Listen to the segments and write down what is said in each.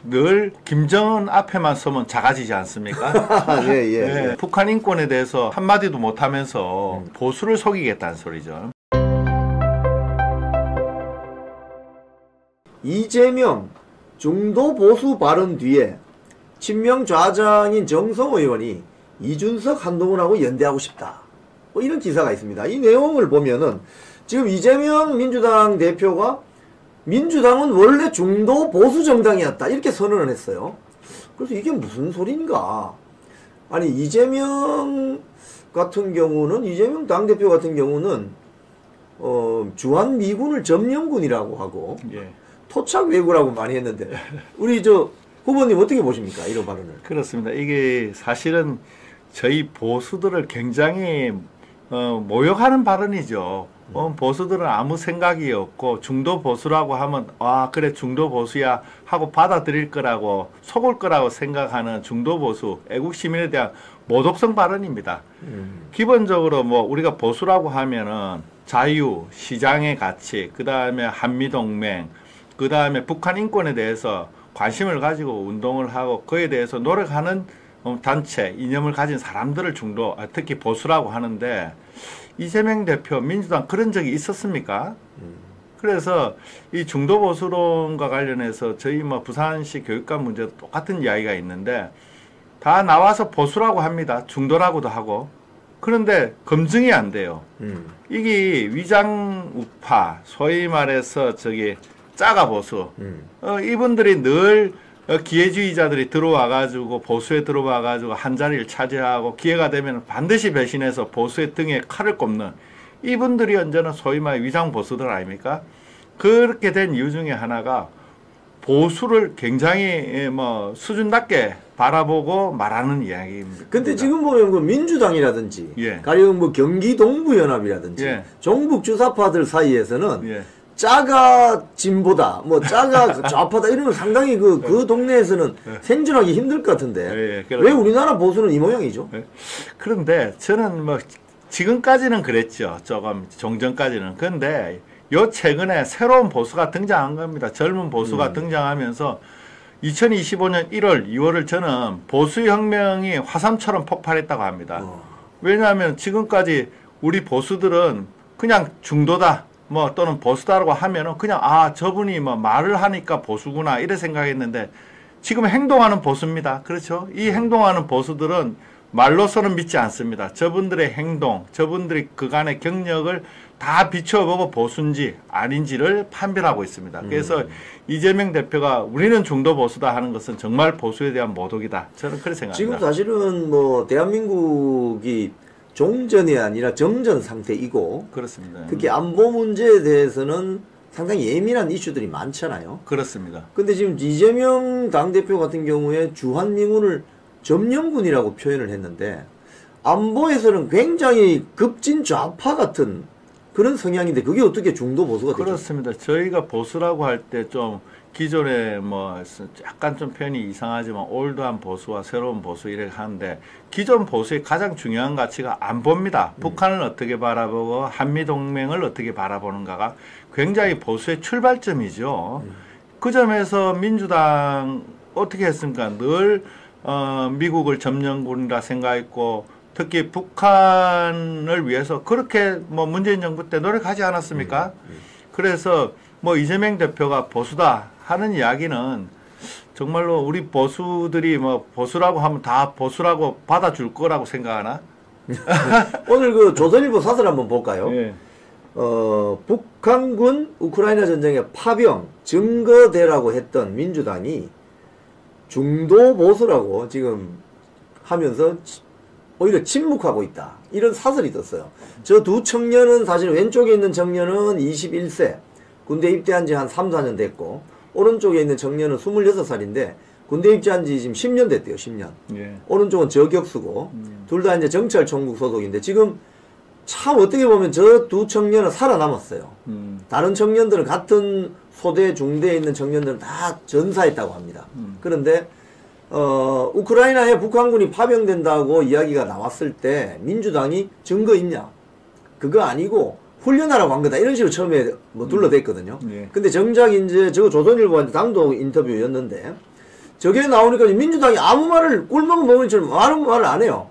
늘 김정은 앞에만 서면 작아지지 않습니까? 예. 북한 인권에 대해서 한마디도 못하면서 보수를 속이겠다는 소리죠. 이재명 중도 보수 발언 뒤에 친명 좌장인 정성호 의원이 이준석 한동훈하고 연대하고 싶다. 뭐 이런 기사가 있습니다. 이 내용을 보면은 지금 이재명 민주당 대표가 민주당은 원래 중도 보수 정당이었다 이렇게 선언을 했어요. 그래서 이게 무슨 소린가? 아니 이재명 같은 경우는 이재명 당대표 같은 경우는 주한미군을 점령군이라고 하고 토착 왜구라고 많이 했는데 우리 저 후보님 어떻게 보십니까? 이런 발언을. 그렇습니다. 이게 사실은 저희 보수들을 굉장히 모욕하는 발언이죠. 보수들은 아무 생각이 없고 중도 보수라고 하면 아 그래 중도 보수야 하고 받아들일 거라고 속을 거라고 생각하는 중도 보수 애국 시민에 대한 모독성 발언입니다. 기본적으로 뭐 우리가 보수라고 하면은 자유, 시장의 가치, 그 다음에 한미동맹, 그 다음에 북한 인권에 대해서 관심을 가지고 운동을 하고 그에 대해서 노력하는 단체, 이념을 가진 사람들을 중도, 특히 보수라고 하는데 이재명 대표 민주당 그런 적이 있었습니까? 그래서 이 중도 보수론과 관련해서 저희 뭐 부산시 교육감 문제도 똑같은 이야기가 있는데 다 나와서 보수라고 합니다. 중도라고도 하고. 그런데 검증이 안 돼요. 이게 위장 우파, 소위 말해서 저기 짜가 보수. 이분들이 늘 기회주의자들이 들어와가지고 보수에 들어와가지고 한 자리를 차지하고 기회가 되면 반드시 배신해서 보수의 등에 칼을 꼽는 이분들이 언제나 소위 말해 위장 보수들 아닙니까? 그렇게 된 이유 중에 하나가 보수를 굉장히 뭐 수준 낮게 바라보고 말하는 이야기입니다. 근데 지금 보면 그 민주당이라든지 가령 뭐 경기 동부연합이라든지 종북 주사파들 사이에서는 짜가 진보다, 뭐 짜가 좌파다 이러면 상당히 그 동네에서는 생존하기 힘들 것 같은데 왜 우리나라 보수는 이 모양이죠? 그런데 저는 뭐 지금까지는 그랬죠. 조금 종전까지는. 그런데 요 최근에 새로운 보수가 등장한 겁니다. 젊은 보수가 등장하면서 2025년 1월, 2월을 저는 보수혁명이 화산처럼 폭발했다고 합니다. 왜냐하면 지금까지 우리 보수들은 그냥 중도다. 뭐 또는 보수다라고 하면은 그냥 아 저분이 뭐 말을 하니까 보수구나 이래 생각했는데 지금 행동하는 보수입니다. 그렇죠? 이 행동하는 보수들은 말로서는 믿지 않습니다. 저분들의 행동, 저분들이 그간의 경력을 다 비춰보고 보수인지 아닌지를 판별하고 있습니다. 그래서 이재명 대표가 우리는 중도 보수다 하는 것은 정말 보수에 대한 모독이다. 저는 그렇게 생각합니다. 지금 사실은 뭐 대한민국이 종전이 아니라 정전 상태이고 그렇습니다. 특히 안보 문제에 대해서는 상당히 예민한 이슈들이 많잖아요. 그렇습니다. 근데 지금 이재명 당대표 같은 경우에 주한미군을 점령군이라고 표현을 했는데 안보에서는 굉장히 급진 좌파 같은 그런 성향인데 그게 어떻게 중도 보수가 되죠? 그렇습니다. 저희가 보수라고 할 때 좀 기존에 뭐 약간 좀 표현이 이상하지만 올드한 보수와 새로운 보수 이렇게 하는데 기존 보수의 가장 중요한 가치가 안보입니다. 북한을 어떻게 바라보고 한미동맹을 어떻게 바라보는가가 굉장히 보수의 출발점이죠. 그 점에서 민주당 어떻게 했습니까? 늘 미국을 점령군이라 생각했고 특히 북한을 위해서 그렇게 뭐 문재인 정부 때 노력하지 않았습니까? 그래서 뭐 이재명 대표가 보수다 하는 이야기는 정말로 우리 보수들이 뭐 보수라고 하면 다 보수라고 받아줄 거라고 생각하나? 오늘 그 조선일보 사설 한번 볼까요? 북한군 우크라이나 전쟁의 파병 증거대라고 했던 민주당이 중도 보수라고 지금 하면서 오히려 침묵하고 있다. 이런 사설이 떴어요. 저 두 청년은 사실 왼쪽에 있는 청년은 21세 군대 입대한 지 한 3, 4년 됐고 오른쪽에 있는 청년은 26살인데 군대 입대한 지 지금 10년 됐대요. 10년. 오른쪽은 저격수고 둘 다 이제 정찰총국 소속인데 지금 참 어떻게 보면 저 두 청년은 살아남았어요. 다른 청년들은 같은 소대 중대에 있는 청년들은 다 전사했다고 합니다. 그런데 우크라이나에 북한군이 파병된다고 이야기가 나왔을 때 민주당이 증거 있냐? 그거 아니고 훈련하라고 한 거다. 이런 식으로 처음에 뭐 둘러댔거든요. 근데 정작 이제 저 조선일보한테 당도 인터뷰였는데 저게 나오니까 민주당이 아무 말을 꿀먹은 먹은처럼 아무 말을 안 해요.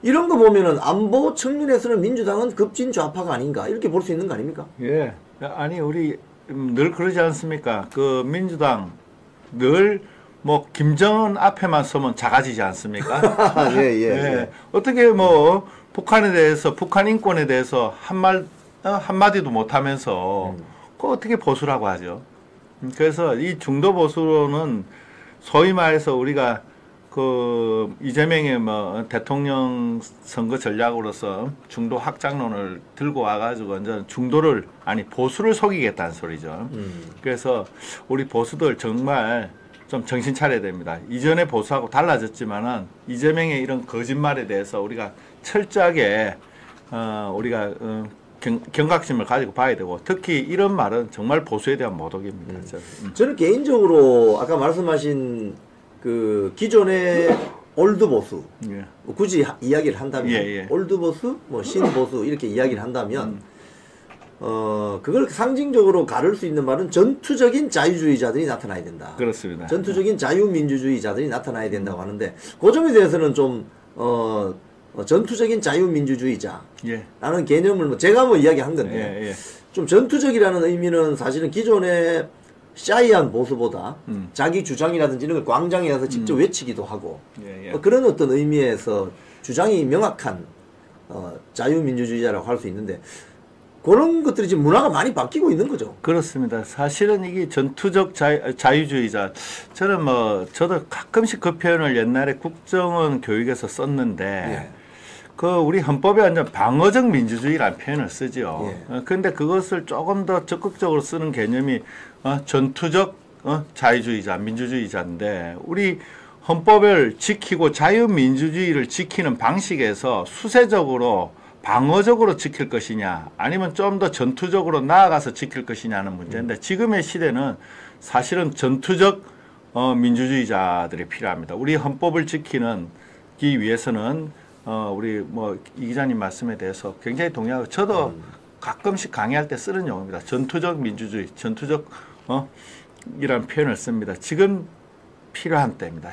이런 거 보면은 안보 측면에서는 민주당은 급진 좌파가 아닌가 이렇게 볼 수 있는 거 아닙니까? 예. 아니 우리 늘 그러지 않습니까? 그 민주당 늘 뭐 김정은 앞에만 서면 작아지지 않습니까? 예. 예. 어떻게 뭐 북한에 대해서 북한 인권에 대해서 한마디도 못하면서 그 어떻게 보수라고 하죠? 그래서 이 중도 보수로는 소위 말해서 우리가 그 이재명의 뭐 대통령 선거 전략으로서 중도 확장론을 들고 와가지고 완전 중도를 아니 보수를 속이겠다는 소리죠. 그래서 우리 보수들 정말 좀 정신 차려야 됩니다. 이전의 보수하고 달라졌지만은 이재명의 이런 거짓말에 대해서 우리가 철저하게 우리가 경각심을 가지고 봐야 되고 특히 이런 말은 정말 보수에 대한 모독입니다. 저는 개인적으로 아까 말씀하신 그 기존의 올드 보수 예. 뭐 굳이 이야기를 한다면 예. 올드 보수, 뭐 신 보수 이렇게 이야기를 한다면 그걸 상징적으로 가를 수 있는 말은 전투적인 자유주의자들이 나타나야 된다. 그렇습니다. 전투적인 자유민주주의자들이 나타나야 된다고 하는데 그 점에 대해서는 좀 전투적인 자유민주주의자 예. 라는 개념을 뭐 제가 뭐 이야기한 건데 예. 좀 전투적이라는 의미는 사실은 기존의 샤이한 보수보다 자기 주장이라든지 이런 걸 광장에 가서 직접 외치기도 하고 예. 그런 어떤 의미에서 주장이 명확한 자유민주주의자라고 할 수 있는데 그런 것들이 지금 문화가 많이 바뀌고 있는 거죠. 그렇습니다. 사실은 이게 전투적 자유주의자. 저는 뭐 저도 가끔씩 그 표현을 옛날에 국정원 교육에서 썼는데 예. 그 우리 헌법에 완전 방어적 민주주의라는 표현을 쓰죠. 예. 그런데 그것을 조금 더 적극적으로 쓰는 개념이 전투적 자유주의자, 민주주의자인데 우리 헌법을 지키고 자유민주주의를 지키는 방식에서 수세적으로 방어적으로 지킬 것이냐 아니면 좀 더 전투적으로 나아가서 지킬 것이냐는 문제인데 지금의 시대는 사실은 전투적 민주주의자들이 필요합니다. 우리 헌법을 지키는 기 위해서는 우리 뭐 이 기자님 말씀에 대해서 굉장히 동의하고 저도 가끔씩 강의할 때 쓰는 용어입니다. 전투적 민주주의, 전투적 이란 표현을 씁니다. 지금 필요한 때입니다.